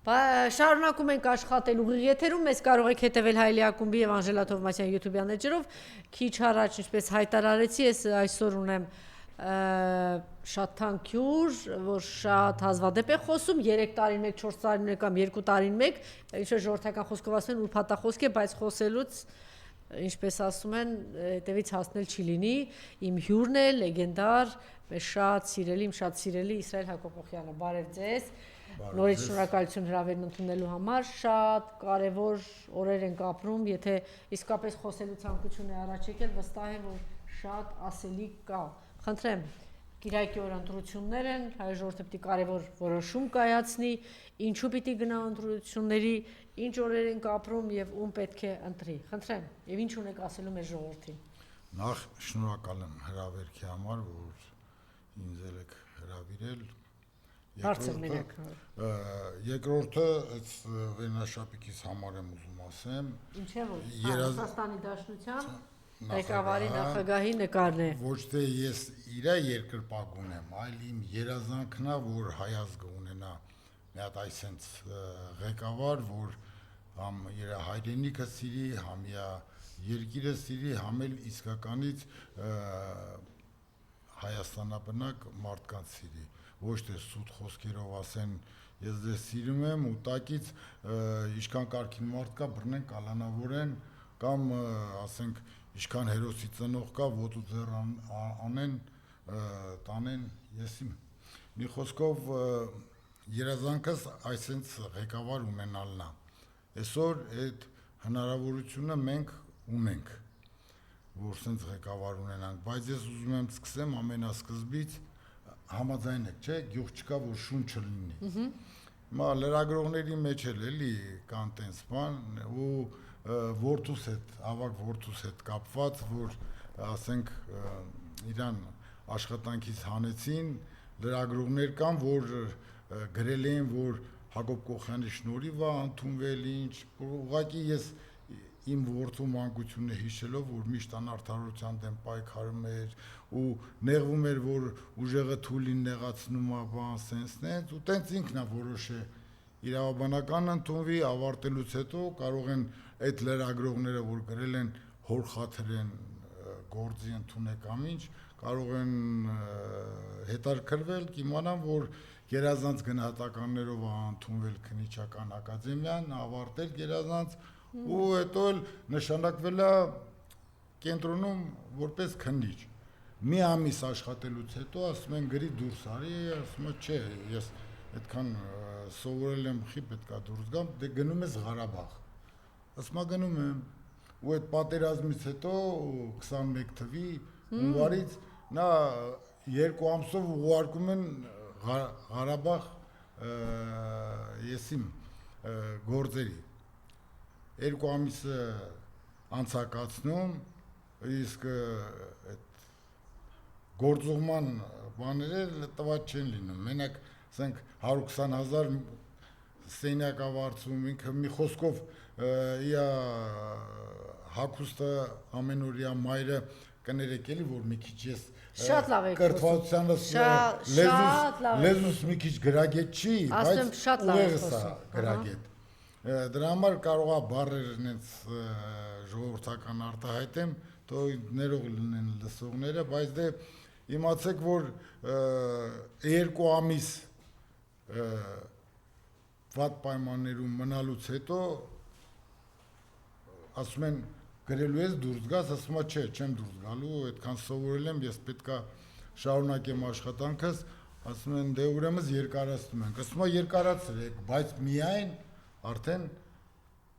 Շարունակում ենք աշխատել ուղիղ եթերում, մեզ կարող եք հետևել Հայելի ակումբի եւ Անժելա Թովմասյան YouTube-յան էջերով, քիչ առաջ ինչպես հայտարարեցի, ես այսօր ունեմ շատ թանկյուր, որ շատ հազվադեպ է խոսում, 3 տարին մեկ, 4 տարին մեկ կամ 2 տարին մեկ, ինչ-որ ժողովրդական խոսքով ասում են ուրփաթախոսք է, բայց խոսելուց ինչպես ասում են, հետևից հասնել չի լինի, իմ հյուրն է, լեգենդար, մեր շատ սիրելի Իսրայել Հակոբյանը, բարև ձեզ, նորից շնորհակալություն հրավերն ընդունելու համար, շատ կարևոր օրեր ենք ապրում, եթե իսկապես խոսելու ցանկություն է առաջ եկել, վստահ եմ, որ շատ ասելիք կա, խնդրեմ, Կիրակի օր ընտրություններ են, հայ ժողովուրդը պիտի կարևոր որոշում կայացնի, ինչու պիտի գնա ընտրությունների, ինչ օրեր ենք ապրում եւ ում պետք է ընտրի։ Խնդրեմ, եւ ինչ ունեք ասելու մեր ժողովրդին։ Նախ շնորհակալ եմ հրավերքի համար, որ ինձ եք հրավիրել։ Բարձր մենակ։ Երկրորդը այս վերնաշապիկից համար եմ ուզում ասեմ։ Ինչ է որ Ռուսաստանի Դաշնության ղեկավարի նախագահի նկարն է։ Ոչ թե ես իր երկրպագուն եմ, այլ իմ երազանքն է, որ հայազգը ունենա մի հատ այսենց ղեկավար, որ համ իր հայրենիքը սիրի, համ իր երկիրը սիրի, համ էլ իսկականից հայաստանաբնակ մարդկանց սիրի, ոչ թե սուտ խոսքերով ասեն ես ձեզ սիրում եմ ու տակից ինչքան կարգին մարդ կա բռնեն կալանավորեն կամ ասենք ինչքան հերոսի ծնող կա ոտու ձեռ անեն տանեն եսիմ մի խոսքով երազանքս այսենց ղեկավար ունենալն է այսօր այդ հնարավորությունը մենք ունենք որ սենց ղեկավար ունենանք բայց ես ուզում եմ սկսեմ ամենասկզբից համաձայն եք չէ գյուղ չկա որ շուն չլինի մա լրագրողների մեջ էլ էլի կան տենց բան ու որդուս հետ, ավակ որդուս հետ կապված, որ ասենք իրան աշխատանքից հանեցին, լրագրողներ կան, որ գրել էին, որ Հակոբ Կոխյանի շնորհիվ է ընդունվել ինչ, ուղղակի ես իմ որդու մանկությունը հիշելով, որ միշտ անարդարության դեմ պայքարում էր ու նեղվում էր, որ ուժեղը թույլին նեղացնում է, բան սենսնեց, ու տենց ինքն է որոշե իրավաբանական ընդունվի, ավարտելուց հետո կարող են այդ լրագրողները, որ գրել են հոր խաթրեն գործի ընդունեք ամինչ, կարող են հետաքրքրվել, կիմանան, որ գերազանց գնահատականներով է ընդունվել քննիչական ակադեմիան, ավարտել գերազանց ու հետո էլ նշանակվել է կենտրոնում որպես քննիչ։ Մի ամիս աշխատելուց հետո ասում են գրի դուրս արի, ասում եմ չէ, ես այդքան սովորել եմ, խի պետքա դուրս գամ, դե գնում ես Ղարաբաղ։ Ասում եմ գնում եմ, ու այդ պատերազմից հետո 21 թվի հունվարից նա 2 ամսով ուղարկում են Ղարաբաղ եսիմ գործերի։ 2 ամիսը անցակացնում, իսկ այդ գործուղման բաները տված չեն լինում, մենակ ասենք 120,000 սենյակ ավարձում, ինքը մի խոսքով իա հագուստը ամենօրյա մայրը կներեք էլի, որ մի քիչ ես կրթվածությանս լեզուս մի քիչ գրագետ չի, բայց ուղեղս է գրագետ։ Դրա համար կարող է բառեր նենց ժողովրդական արտահայտեմ, թող ներող լինեն լսողները, բայց դե իմացեք, որ 2 ամիս վատ պայմաններում մնալուց հետո ասում են գրելու ես դուրս գաս, ասում եմ չէ, չեմ դուրս գալու, այդքան սովորել եմ, ես պետքա շարունակեմ աշխատանքս, ասում են դե ուրեմն երկարացնում ենք, ասում եմ երկարացրեք, բայց միայն արդեն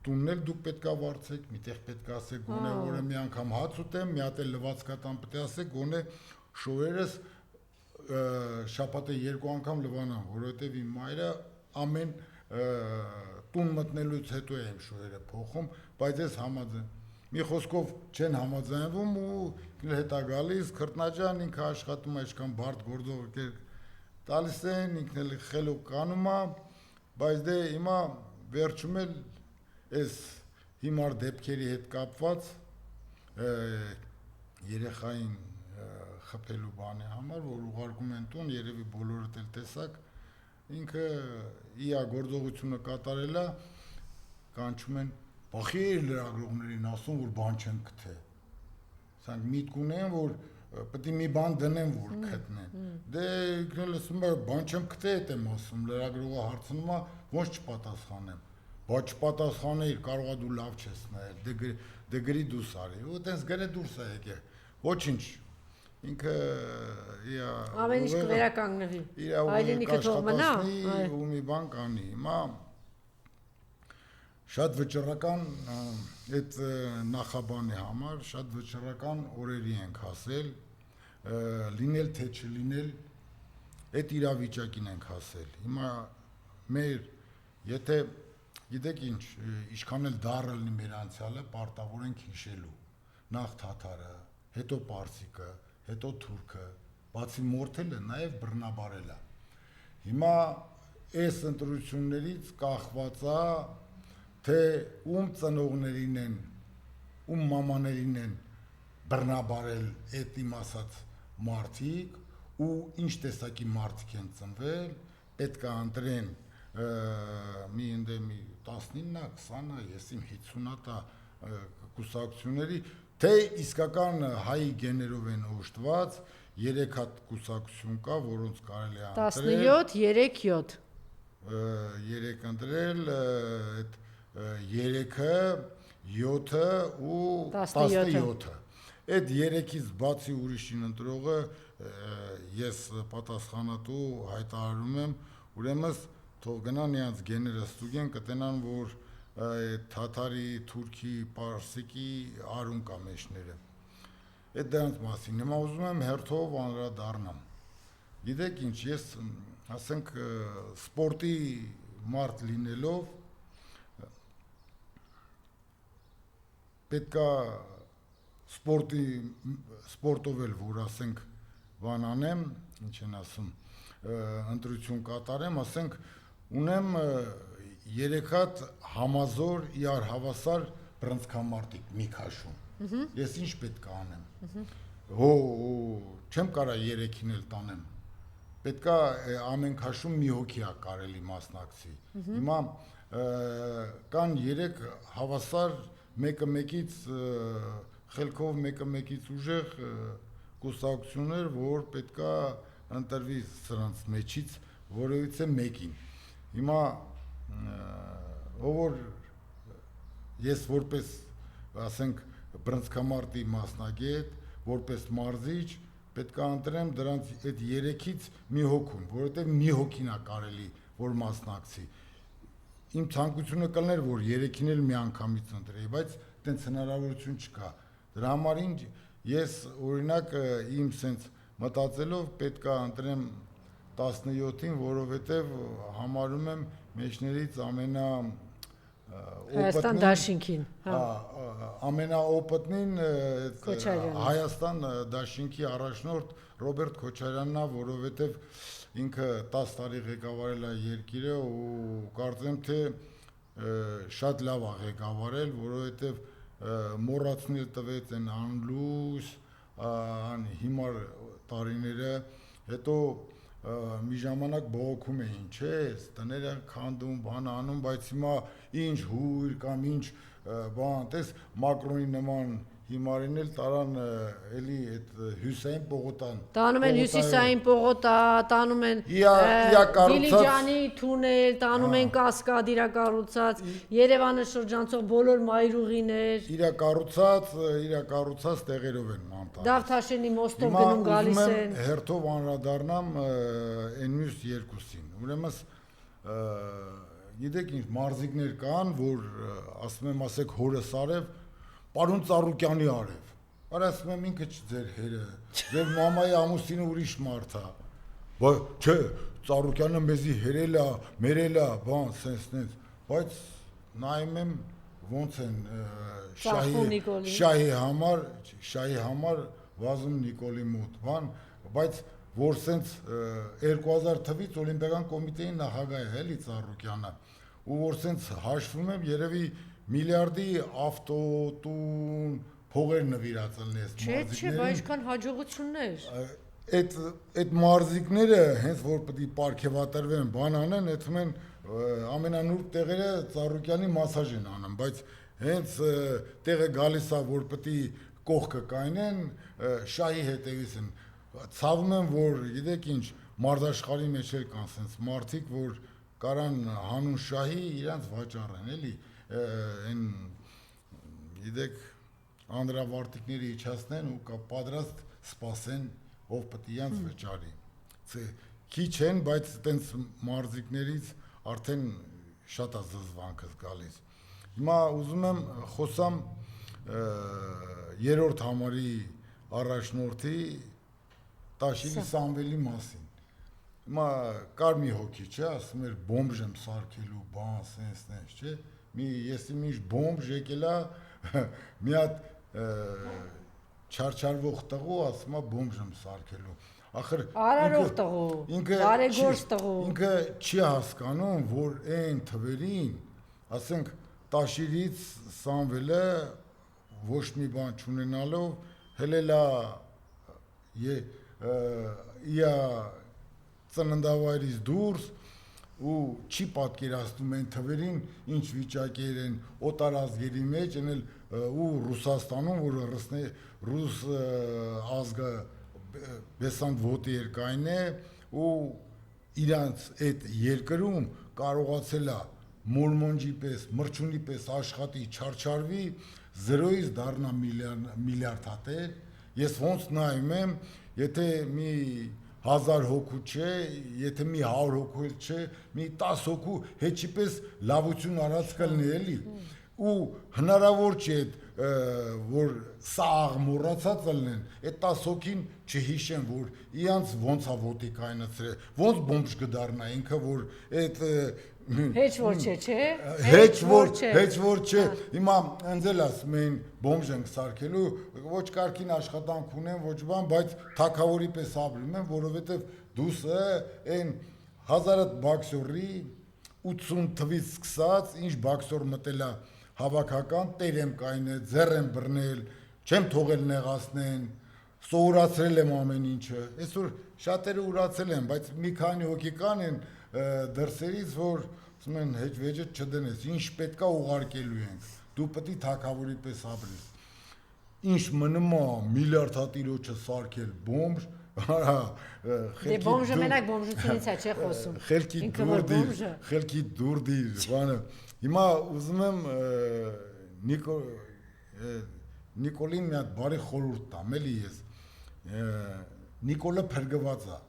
տունն էլ դուք պետքա վարձեք, միտեղ պետքա ասեք գոնե որը մի անգամ հաց ուտեմ, մի հատ էլ լվացկատան պետք է ասեք, գոնե շորերս շաբաթը 2 անգամ լվանամ, որովհետև իմ մայրը ամեն տուն մտնելուց հետո է իմ շորերը փոխում, բայց ես համաձայն մի խոսքով չեն համաձայնվում ու հետա գալիս քրտնաջան ինքը աշխատում է ինչքան բարդ գործող տալիս են ինքն էլ խելոք կանում է բայց դե հիմա վերջում էլ այս հիմար դեպքերի հետ կապված երեխային խփելու բանի համար որ ուղարկում են տուն երևի բոլորդ էլ տեսակ ինքը իր գործողությունը կատարելա, կանչում են բախի լրագրողներին ասում, որ բան չեն գտե։ Սրանք միտք ունեն, որ պետք է մի բան դնեն, որ գտնեն։ Դե ինքն ասում է, բան չեմ գտե, այդ եմ ասում, լրագրողը հարցնում է, ոնց չպատասխանեմ։ Բա չպատասխանել, կարողա դու լավ չես նայել, դե գրի դուրս արի։ Ու այտենց գրե դուրս է եկել։ Ոչինչ։ Ինքը ամեն ինչ կվերականգնվի։ Հայրենիքը թող մնա, ու մի բան կանի։ Հիմա շատ վճռական այդ նախաբանի համար, շատ վճռական օրերի ենք հասել, լինել թե չլինել, այդ իրավիճակին ենք հասել։ Հիմա մեր, եթե գիտեք ինչ, ինչքան էլ դառը լինի մեր անցյալը, պարտավոր ենք հիշելու։ Նախ թաթարը, հետո պարսիկը, հետո թուրքը, բացի մորթելը, նաև բռնաբարելը։ Հիմա այս ընտրություններից կախված է, թե ում ծնողներին են, ում մամաներին են բռնաբարել այդ իմ ասած մարդիկ ու ինչ տեսակի մարդիկ են ծնվել, պետք է ընտրեն մի 19-ը, 20-ը, ես իմ 50-ը կուսակցությունների, թե իսկական հայի գեներով են օժտված, 3 հատ կուսակցություն կա, որոնց կարելի է ընտրել 17, 3 ընտրել, այդ 3-ը, 7-ը ու 17-ը։ Այդ 3-ից բացի ուրիշին ընտրողը ես պատասխանատու հայտարարում եմ, ուրեմն թող գնան իրանց գեները ստուգեն, կտենան, որ թաթարի, թուրքի, պարսիկի արուն կա մեջները։ Այդ դրանց մասին։ Հիմա ուզում եմ հերթով անդրադառնամ։ Գիտեք ինչ, ես ասենք սպորտի մարդ լինելով պետքա սպորտով էլ, որ ասենք բան անեմ, ինչ են ասում, ընտրություն կատարեմ, ասենք ունեմ 3 հատ համազոր իրար հավասար բռնցքամարտիկ մի քաշում։ Ես ինչ պետք է անեմ։ Չեմ կարա 3-ին էլ տանեմ։ Պետքա ամեն քաշում մի հոգի է կարելի մասնակցի։ Հիմա կան 3 հավասար մեկը մեկից խելքով մեկը մեկից ուժեղ կուսակցություններ, որ պետքա ընտրվի սրանց մեջից որևիցե մեկին։ Հիմա որ ես որպես ասենք բռնցքամարտի մասնագետ, որպես մարզիչ պետքա ընտրեմ դրանց այդ 3-ից մի հոգուն, որովհետև մի հոգին է կարելի որ մասնակցի։ Իմ ցանկությունը կլներ, որ 3-ին էլ մի անգամից ընտրեի, բայց այդպես հնարավորություն չկա։ Դրա համար ես օրինակ իմ սենց մտածելով պետքա ընտրեմ 17-ին, որովհետև համարում եմ մեջներից Հայաստան դաշինքին, ամենաօպտնին Հայաստան դաշինքի առաջնորդ Ռոբերտ Քոչարյանն է, որովհետև ինքը 10 տարի ղեկավարել է երկիրը ու կարծեմ թե շատ լավ է ղեկավարել, որովհետև մոռացնել տվեց այն անլույս, հիմար տարիները, հետո մի ժամանակ բողոքում էին, չէ, տները քանդում, բան անում, բայց հիմա ինչ հույր կամ ինչ բան, տես Մակրոնի նման հիմարին էլ տարան էլի այդ հյուսային պողոտան։ Տանում են հյուսիսային պողոտա, տանում են Դիլիջանի թունել, տանում են կասկադ իրա կառուցած, Երևանը շրջանցող բոլոր մայրուղիներ։ Իրա կառուցած տեղերով են ման տալիս։ Դավթաշենի մոստով գնում գալիս են։ Հիմա ուզում եմ հերթով անդրադառնամ այն մյուս երկուսին։ Ուրեմն գիտեք ինչ մարզիկներ կան, որ ասում եմ ասեք հորս արև Պարոն Ծառուկյանի արև, ասում եմ ինքը ձեր հերը, ձեր մամայի ամուսինը ուրիշ մարդ է, չէ, Ծառուկյանը մեզի հերել է, մերել է, բան, սենց, բայց նայում եմ ոնց են շահի համար վազում Նիկոլի մոտ, բան, բայց որ սենց 2000 թվից Օլիմպիական կոմիտեի նախագահ է, էլի Ծառուկյանը, ու որ սենց հաշվում եմ երևի միլիարդի ավտո, տուն, փողեր նվիրածել ես մարզիկներին։ Չէ, բայց ինչքան հաջողություններ։ այդ մարզիկները հենց որ պետք է պարգևատրվեն, բան անեն, այդ մեն ամենանուրբ տեղերը Ծառուկյանի մասաժ են անում, բայց հենց տեղը գալիս է, որ պետք է կողքը կայնեն, շահի հետևից են։ Ցավում եմ, որ գիտեք ինչ, մարզաշխարհի մեջ էլ կան sense մարդիկ, որ կարան հանուն շահի իրանց վաճառեն, էլի, այն գիտեք անդրավարտիկները իջացնեն ու պատրաստ սպասեն, ով պետք է իրանց վճարի։ Քիչ են, բայց այտենց մարզիկներից արդեն շատ է զզվանքս գալիս։ Հիմա ուզում եմ խոսամ երրորդ համարի առաջնորդի Տաշիրի Սամվելի մասին։ Հիմա կար մի հոգի, չէ, ասում էր բոմժ եմ սարքելու, բան, սենս, չէ։ Ես միշտ բոմժ եկել է մի հատ չարչարվող տղու, ասում է բոմժ եմ սարքելու։ Ախր արարող տղու, բարեգործ տղու։ Ինքը չի հասկանում, որ այն թվերին, ասենք Տաշիրից Սամվելը ոչ մի բան չունենալով հելելա իա ծննդավայրից դուրս ու չի պատկերացնում այն թվերին ինչ վիճակեր են օտարազգերի մեջ ենել ու Ռուսաստանում, որ ռուս ազգը բեսանտ ոտի երկայն է ու իրանց այդ երկրում կարողացել է մորմոնջի պես, մրջունի պես աշխատի, չարչարվի, զրոյից դառնա միլիարդատեր, ես ոնց նայում եմ, եթե մի 1000 հոգու չէ, եթե մի 100 հոգու չէ, մի 10 հոգու հեչի պես լավություն արած կլնի էլի, ու հնարավոր չէ որ սա աղմորացած ելնեն, այդ 10 հոգին չհիշեն, որ իրանց ոնց է ոտի կայնացրել, ոնց բոմժ կդառնա ինքը, որ այդ Հեչ որ չէ, չէ։ Հեչ որ չէ։ Հիմա ընձել ասում էին բոմժ ենք սարքելու, ոչ կարգին աշխատանք ունեն, ոչ բան, բայց թակավորի պես ապրում են, որովհետև դուսը այն 1000 բաքսորի 80 թվից սկսած, ինչ բաքսոր մտել է հավաքական, տեր եմ կայնել, ձեռ եմ բռնել, չեմ թողել նեղացնեն, սովորացրել եմ ամեն ինչը։ Այսօր շատերը ուրացել են, բայց մի քանի հոգի կան են դրսերից, որ ասում են հեչ վեճը չդնես, ինչ պետքա ուղարկելու ենք, դու պետք է թակավորի պես ապրես։ Ինչ մնում է միլիարդատիրոջը սարքել բոմժ, Դե բոմժը մենակ բոմժությունից է չէ խոսում։ Խելքի դուր դիր, բանը։ Հիմա ուզում եմ Նիկոլին մի հատ բարի խորհուրդ տամ, էլի ես։ Նիկոլը փրկված է։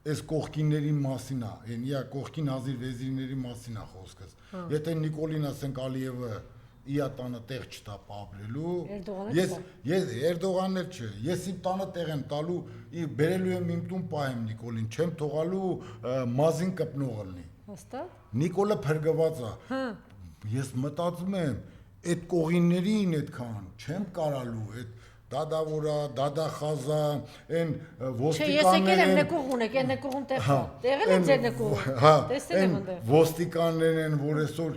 Այս կողքինների մասին է, այն իա կողքին հազիր վեզիրների մասին է խոսքս։ Եթե Նիկոլին ասենք Ալիևը իա տանը տեղ չտա ապրելու, ես Էրդողանն էլ չէ, ես իմ տանը տեղ եմ տալու, բերելու եմ իմ տուն պահեմ Նիկոլին, չեմ թողալու մազին կպնող լինի։ Հաստատ։ Նիկոլը փրկված է։ Ես մտածում եմ, այդ կողիններին այդքան չեմ կարալու, այդ դադավորա, դադախազա, այն ոստիկանները։ Չէ, ես եկել եմ նկուղ ունեք, այն նկուղում տեղել եմ ձեր նկուղը, տեսել եմ ընդեղ։ Ոստիկաններ են, որ այսօր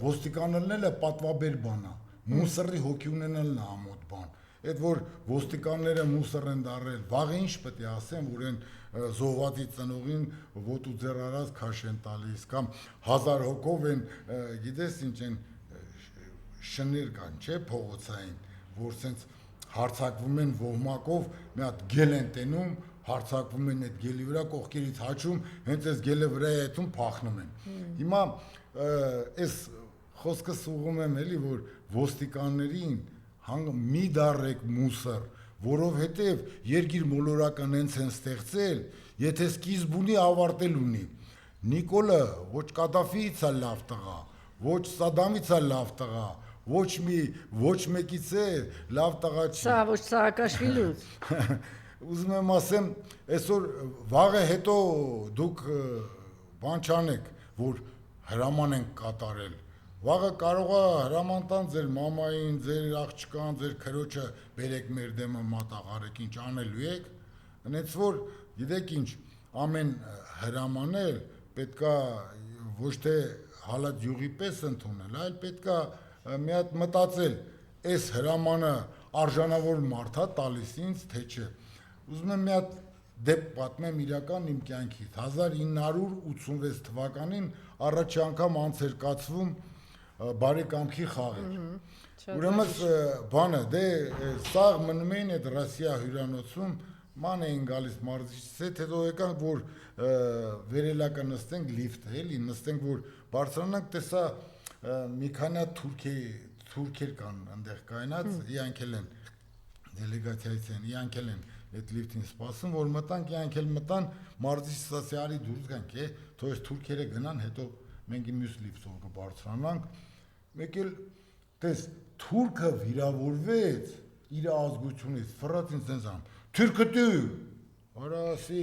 ոստիկաններն էլ պատվաբեր բան է, մուսռի հոգի ունենալն է ամոթ բան։ Այդ որ ոստիկանները մուսռ են դարել, վաղը ինչ պետք է ասեմ, որ այն զոհվածի ծնողին ոտու ձեռ արած քաշ են տալիս, կամ 1000 հոգով են, գիտես ինչ են շներ կան, չէ, փողոցային, որ սենց հարցակվում են ոհմակով, մի հատ գել են տենում, հարցակվում են այդ գելի վրա, կողքերից հաչում, հենց այս գելը վրա է այդում փախնում են։ Հիմա այս խոսքս ուղում եմ էլի, որ ոստիկաններին մի դարեք մուսր, որովհետև երկիր մոլորական հենց են ստեղծել, եթե սկիզբ ունի, ավարտել ունի։ Նիկոլը ոչ Կադաֆիից է լավ տղա, ոչ Սադամից է լավ տղա, ոչ մեկից է լավ տղա չի։ Սա ոչ Սաակաշվիլուց։ Ուզում եմ ասեմ, այսօր վաղը հետո դուք բան չանեք, որ հրաման ենք կատարել։ Վաղը կարող է հրաման տան ձեր մամային, ձեր աղջկան, ձեր քրոջը բերեք մեր դեմը մատաղարեք, ինչ անելու եք։ Հենց որ գիտեք ինչ, ամեն հրամանել պետքա ոչ թե հալած յուղի պես ընդունել, այլ պետքա մի հատ մտածել, այս հրամանը արժանավոր մարդ է տալիս ինձ, թե չէ։ Ուզում եմ մի հատ դեպք պատմեմ իրական իմ կյանքից 1986 թվականին առաջի անգամ անցեր կացվում բարեկամքի խաղեր ուրեմն բանը դե սաղ մնում էին այդ Ռոսիա հյուրանոցում ման էին գալիս մարզիչից հետո եկանք որ վերելակը նստենք լիֆտ էլի նստենք որ բարձրանանք տեսա մի քանի թուրքեր կան այնտեղ կայնած իրանք էլ են դելեգացիայից են իրանք էլ են այդ լիֆտին սպասում որ մտանք իրանք էլ մտան մարզիչը ասի արի դուրս գանք թող այս թուրքերը գնան հետո մենք մյուս լիֆտով կբարձրանանք մեկ էլ տես թուրքը վիրավորվեց իր ազգությունից ֆրած ինձ ան թուրքը դու արա ասի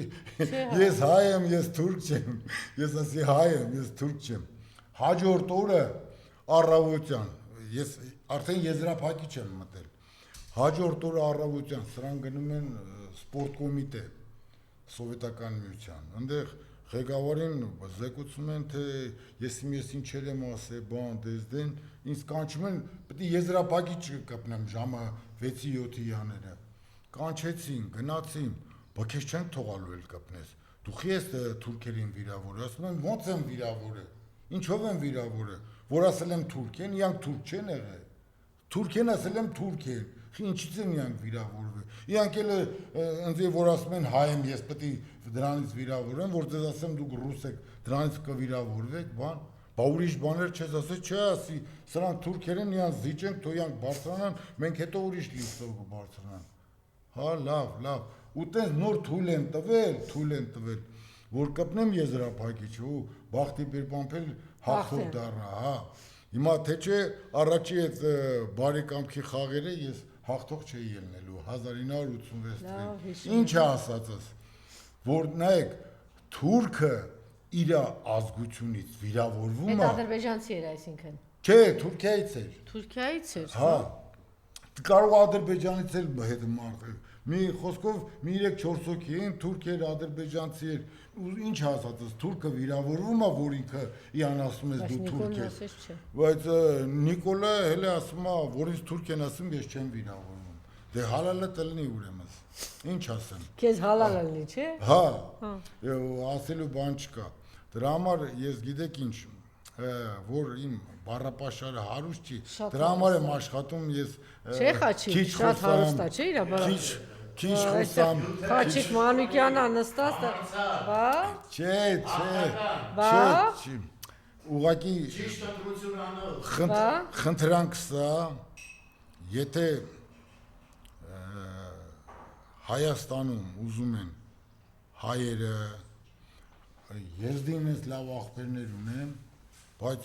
ես հայ եմ ես թուրք չեմ ես ասի հայ եմ ես թուրք չեմ հաջորդ օրը առավոտյան ես արդեն եզրափակիչ եմ մտել հաջորդ օրը առավոտյան սրանք գնում են սպորտ կոմիտե սովետական միության այնտեղ ղեկավարին զեկուցում են թե ես ինչեր եմ ասել բան դեզդեն ինձ կանչում են պետք է եզրափակիչ կպնեմ ժամը 6-7-ի յաները կանչեցին գնացին բա քեզ չեն թողալու էլ կպնես դու ես թուրքերին վիրավորը ասում են ո՞նց եմ վիրավորը ինչով եմ վիրավորը որ ասել եմ թուրք են իրանք թուրք չեն եղել թուրք են ասել եմ թուրք են ինչից են իրանք վիրավորվել իրանք էլ ինձ որ ասում են հայ եմ ես պետք է դրանից վիրավորեմ որ դες ասեմ դուք ռուս եք դրանից կվիրավորվեք բան բա ուրիշ բաներ չես ասել չէ ասի սրանք թուրքեր են իրանք զիջենք թող իրանք բարձրանան մենք հետո ուրիշ լիստով կբարձրանանք հա լավ ու տես նոր թույլ են տվել որ կպնեմ եզրափակիչ ու բախտի բերբամփել հաղթող դառնա հա հիմա թե չէ առաջի այդ բարեկամքի խաղերը ես հաղթող չէի ելնելու 1986 թվականին ինչ է ասածս որ նայեք թուրքը իր ազգությունից վիրավորվում է այդ ադրբեջանցի էր այսինքն չէ Թուրքիայից էր հա կարող ադրբեջանից էլ հետ մարդը մի խոսքով մի 3-4 հոգի են թուրքեր ադրբեջանցի էր ինչ ասածս թուրքը վիրավորվում է որ ինքը իան ասում ես դու թուրք ես բայց Նիկոլը հələ ասում է որ ինձ թուրք են ասում ես չեմ վիրավորվում դե հալալը տնի ուրեմն ինչ ասեմ քեզ հալալ լինի չէ հա ասելու բան չկա դրա համար ես գիտեք ինչ որ իմ բառապաշարը հարուստ չի դրա համար եմ աշխատում ես չէ խաչի շատ հարուստ է չէ իրա բառը քիչ խոսամ Խաչիկ Մանուկյանը նստած բա չէ ուղղակի ճիշտ ընտրություն անող խնդրանք սա եթե Հայաստանում ուզում են հայերը եզդինից լավ աղբերներ ունեն բայց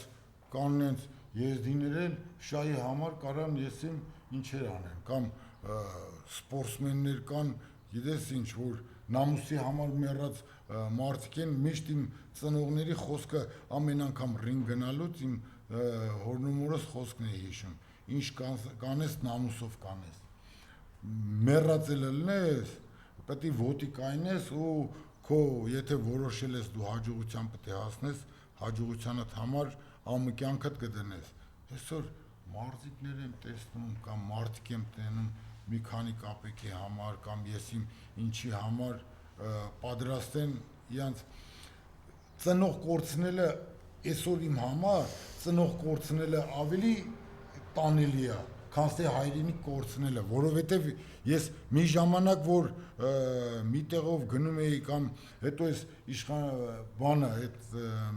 կանենց եզդիներեն շահի համար կարան եսիմ ինչեր անեն կամ սպորտսմեններ կան գիտես ինչ որ նամուսի համար մեռած մարդիկ են միշտ իմ ծնողների խոսքը ամեն անգամ ռինգ գնալուց իմ հորնումորս խոսքն է հիշում ինչ կանես նամուսով կանես մեռած ելնես պետք է ոտի կայնես ու քո եթե որոշել ես դու հաջողության պետք է հասնես հաջողությանդ համար ամկյանքդ կդնես այսօր մարդիկներ եմ տեսնում կամ մարդիկ եմ տենում մի քանի կապեկի համար կամ եսիմ ինչի համար պատրաստ են իրանց ծնող կորցնելը այսօր իմ համար ծնող կորցնելը ավելի տանելի է քան թե հայրենիք կորցնելը որովհետև ես մի ժամանակ որ մի տեղով գնում էի կամ հետո էս իշխան բանը այդ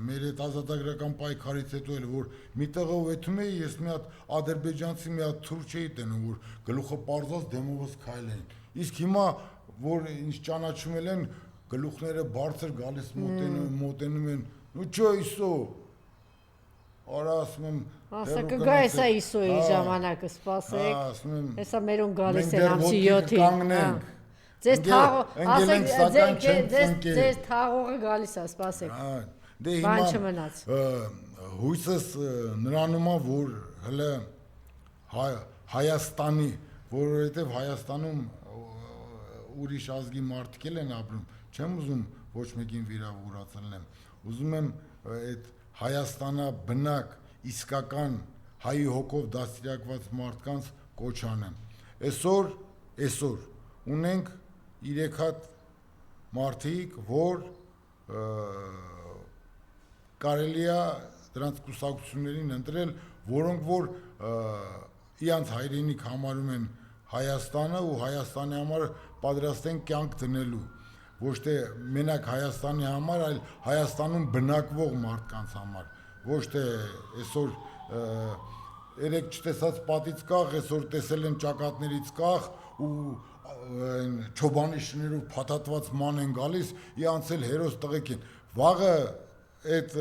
մեր այդ ազատագրական պայքարից հետո էլ որ մի տեղով եթում էի ես մի հատ ադրբեջանցի մի հատ թուրք չէի տենում որ գլուխը պարզած դեմովս քայլեն իսկ հիմա որ ինչ ճանաչում են գլուխները բարձր գալիս մոտենում են ու չէ իսո Արա ասում եմ ասա կգա էսա իսոյի ժամանակը սպասեք հեսա մերուն գալիս են ամսի 7-ին ձեզ թաղողը գալիս է սպասեք բան չմնաց հույսս նրանում է որ հələ Հայաստանի որովհետև Հայաստանում ուրիշ ազգի մարդիկ են ապրում չեմ ուզում ոչ մեկին վիրավորացնեմ ուզում եմ այդ Հայաստանա բնակ իսկական հայի հոգով դաստիարակված մարդկանց կոչ անեմ այսօր ունենք 3 հատ մարդիկ, որ կարելի է դրանց կուսակցություններին ընտրել, որոնք որ իրանց հայրենիք համարում են Հայաստանը ու Հայաստանի համար պատրաստ են կյանք դնելու, ոչ թե մենակ Հայաստանի համար, այլ Հայաստանում բնակվող մարդկանց համար, ոչ թե այսօր երեք չտեսած պատից կախ, այսօր տեսել են ճակատներից կախ ու չոբանի շներով փաթաթված ման են գալիս, իրանց էլ հերոս տղեկ են, վաղը այդ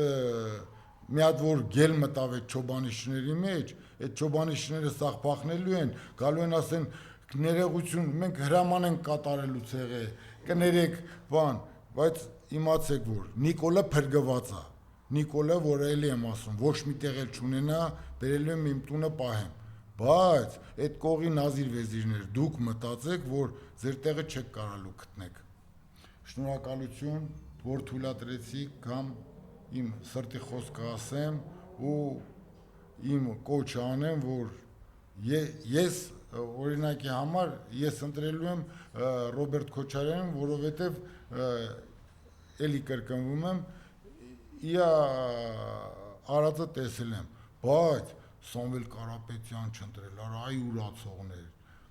մի հատ որ գել մտավ այդ չոբանի շների մեջ, այդ չոբանի շները սաղ փախնելու են, գալու են ասեն ներողություն, մենք հրաման ենք կատարելուց եղե, կներեք բան, բայց իմացեք որ Նիկոլը փրկված է, Նիկոլը որ էլի եմ ասում, ոչ մի տեղ էլ չունենա, բերելու եմ իմ տունը պահեմ, բայց այդ կողի նազիր վեզիրներ, դուք մտածեք, որ ձեր տեղը չեք կարալու գտնեք։ Շնորհակալություն, որ թույլատրեցիք կամ իմ սրտի խոսքը ասեմ ու իմ կոչը անեմ, որ ես օրինակի համար ես ընտրելու եմ Ռոբերտ Քոչարյանին, որովհետև էլի կրկնվում եմ, իր արածը տեսել եմ, բայց Սամվել Կարապետյան չընտրել, այ ուրացողներ,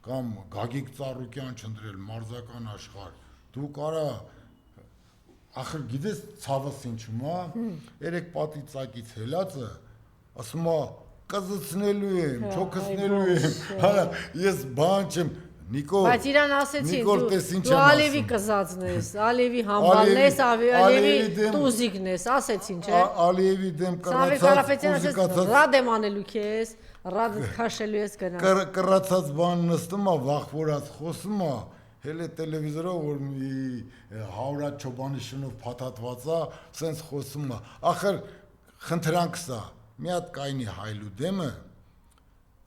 կամ Գագիկ Ծառուկյան չընտրել, մարզական աշխարհ, դու կարա ախր գիտես ցավս ինչու՞մ է, երեք պատի ծակից հելածը, ասում է կզցնելու եմ, չոքսնելու եմ, հա ես բան չեմ, Նիկոլ, բայց իրան ասեցին, դու Ալիևի կզածնես, Ալիևի համբալնես, Ալիևի տուզիկն ես, ասեցին, չէ։ Ալիևի դեմ Սամվել Կարապետյան ասեց, ռադ եմ անելու քեզ, ռադ քաշելու ես գնա։ Կռացած բան նստում է, վախվորած խոսում է, հել է տելևիզորով որ մի 100 չոբանի շնով փաթաթված է, սենց խոսում է։ Ախր խնդրանքս է, մի հատ կայնի հայլու դեմը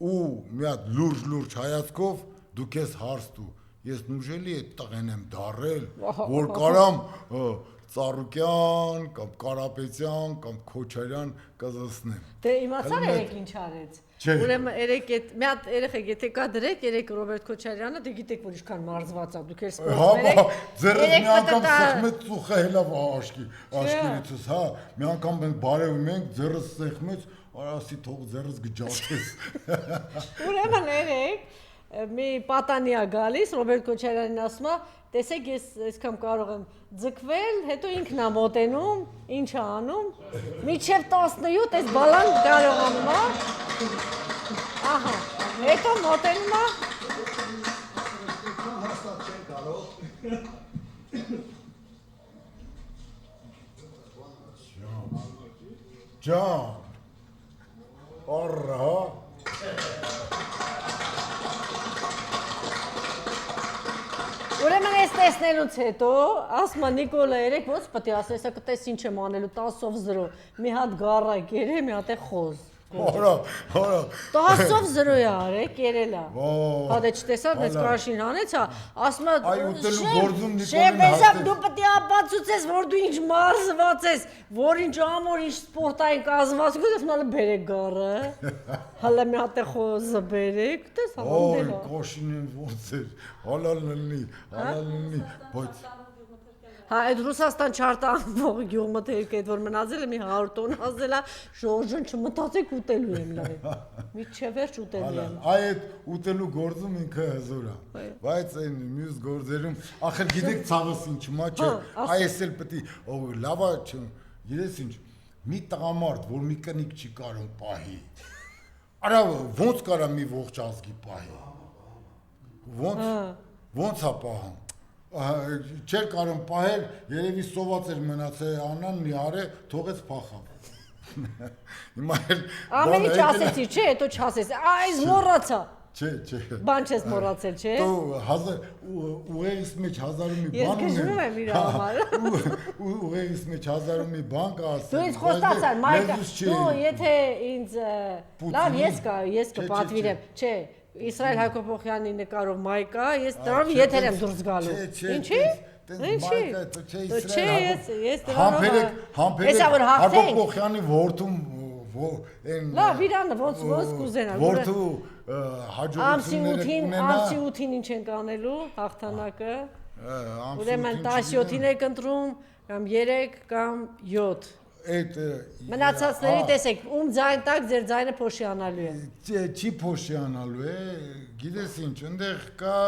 ու մի հատ լուրջ հայացքով դու քեզ հարց տու, ես նուժելի այդ տղեն եմ դարել, որ կարամ Ծառուկյան կամ Կարապետյան կամ Քոչարյան կզսնեմ։ Դե իմացար երեք ինչ արեց։ Ուրեմն երեք այդ մի հատ երեխեք եթե կա դրեք երեք Ռոբերտ Քոչարյանը դե գիտեք որ ինչքան մարզված է դուք էլ սպորտներ եք։ Ձերս մի անգամ սեղմեց ծուխը հելավ աշկերիցս, հա, մի անգամ մենք բարևում ենք, ձերս սեղմեց, արասի թող ձերս գջացես։ Ուրեմն երեք մի պատանի է գալիս Ռոբերտ Քոչարյանին ասում է տեսեք ես այսքան կարող եմ ձգվել հետո ինքն է մոտենում ինչ է անում մինչև 17 այս բալան կարողանում է ահա հետո մոտենում է ջան առա Ուրեմն ես տեսնելուց հետո, ասում է Նիկոլը երեք ոնց պետք է ասես, կտես ինչ եմ անելու 10-0, մի հատ գառակ երե, մի հատ է խոզ։ Արա 10-0 է արեք, երել է։ Հա դե չտեսավ, դες կաշին հանեց, հա, ասում է այ ուտելու գործում Նիկոլին Շեբեզավ դու պետք է ապացուցես, որ դու ինչ մարզված ես, որ ինչ ամոր ինչ սպորտային կազմվածք ես, ասում է բերեք գառը։ Հələ մի հատ է խոզը բերեք, տես հա Օй, կոշինին ոնց էր, հալալնի, բայց Հա, այդ Ռուսաստան չարտահանող գյուղմթերք այդ որ մնացել է մի 100 տոն ազել է, Ժորժն չմտածեք ուտելու եմ լավ։ Միջև վերջ ուտելու եմ։ Այ այդ ուտելու գործում ինքը հզոր է։ Բայց այն մյուս գործերում, ախր գիտեք ցավս ինչու՞մ է, չէ։ Այս էլ պետք է լավա չէ։ Գիտես ինչ, մի տղամարդ, որ մի կնիկ չի կարող պահի։ Արա ոնց կարա մի ողջ ազգի պահի։ Ոնց է պահում։ Չէր կարում պահել, երևի սոված էր մնացել անան մի արե, թողեց փախավ։ Հիմա էլ ամեն ինչ ասեցի, չէ, հետո չասես, այս մոռացա։ Չէ։ Բան չես մոռացել, չէ։ Ուղեղիս մեջ 1000 մի բան Ես գժվում եմ իր համար։ Ուղեղիս մեջ 1000 մի բան կա ասել։ Դու ինձ խոստացար, Մայկա, դու եթե ինձ լավ ես կպատվիրեմ, չէ։ Իսրայել Հակոբյանի նկարով Մայկա, ես դրանով եթեր եմ դուրս գալու։ Ինչի՞։ Չէ, ես դրանով համբերեք Հակոբյանի որդում այն լավ իրանը ոնց կուզենա որդու հաջողությունները ունենա ամսի 8-ին ինչ ենք անելու հաղթանակը Ուրեմն 17-ին եք ընտրում, կամ 3 կամ 7։ Այդ Մնացածների տեսեք, ում ձայն տակ ձեր ձայնը փոշիանալու է։ չի փոշիանալու է, գիտես ինչ, այնտեղ կա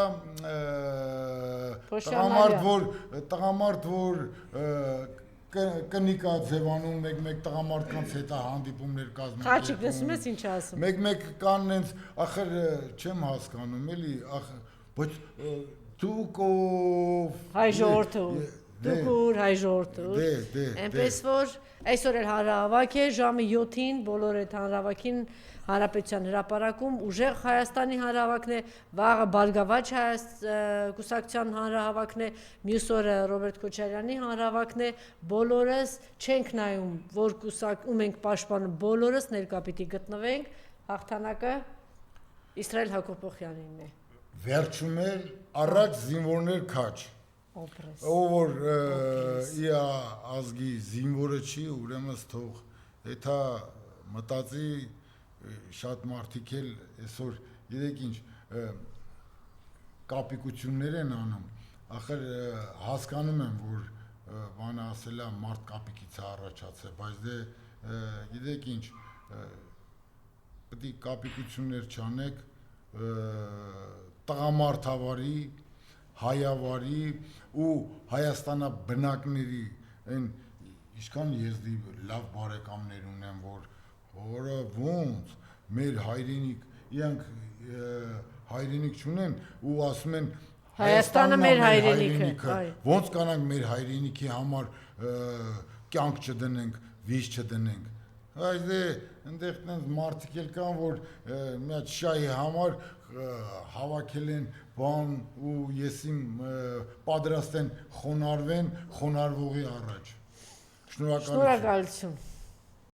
տղամարդ, որ կնիկա ձևանում, մեկ տղամարդկանց հետ հանդիպումներ կազմակերպում։ Խաչիկ, լսում ես ինչ ասում։ Մեկ կան նենց, ախր չեմ հասկանում, էլի, բայց դուք ով հայ ժողովուրդը, դուք ուր հայ ժողովուրդը։ Այնպես որ այսօր էլ հանրահավաք է, ժամը 7-ին բոլոր այդ հանրահավաքին Հանրապետության հրապարակում ուժեղ Հայաստանի հանրահավաքն է, վաղը Բարգավաճ կուսակցության հանրահավաքն է, մյուս օրը Ռոբերտ Քոչարյանի հանրահավաքն է, բոլորս չենք նայում, որ ում ենք պաշտպանում, բոլորս ներկա պիտի գտնվենք, հաղթանակը Իսրայել Հակոբյանինն է։ Վերջում էլ առաջ զինվորներ քաչ։ Ով որ իա ազգի զինվորը չի, ուրեմն թող էթա մտածի շատ մարդիկ էլ այսօր գիտեք ինչ կապիկություններ են անում, ախր հասկանում եմ, որ բանը ասելա մարդ կապիկից է առաջացել, բայց դե գիտեք ինչ պետք է կապիկություններ չանեք, տղամարդավարի, հայավարի ու Հայաստանա բնակների այն ինչքան եզդի լավ բարեկամներ ունեմ, որը ոնց մեր հայրենիք, իրանք հայրենիք չունեն ու ասում են Հայաստանը մեր հայրենիքը, ոնց կանանք մեր հայրենիքի համար կյանք չդնենք, վիճ չդնենք, այս դե ընդեղ տենց մարդիկ էլ կան, որ մի հատ շահի համար հավաքել են բան ու եսիմ պատրաստ են խոնարհվեն խոնարհվողի առաջ։ Շնորհակալություն։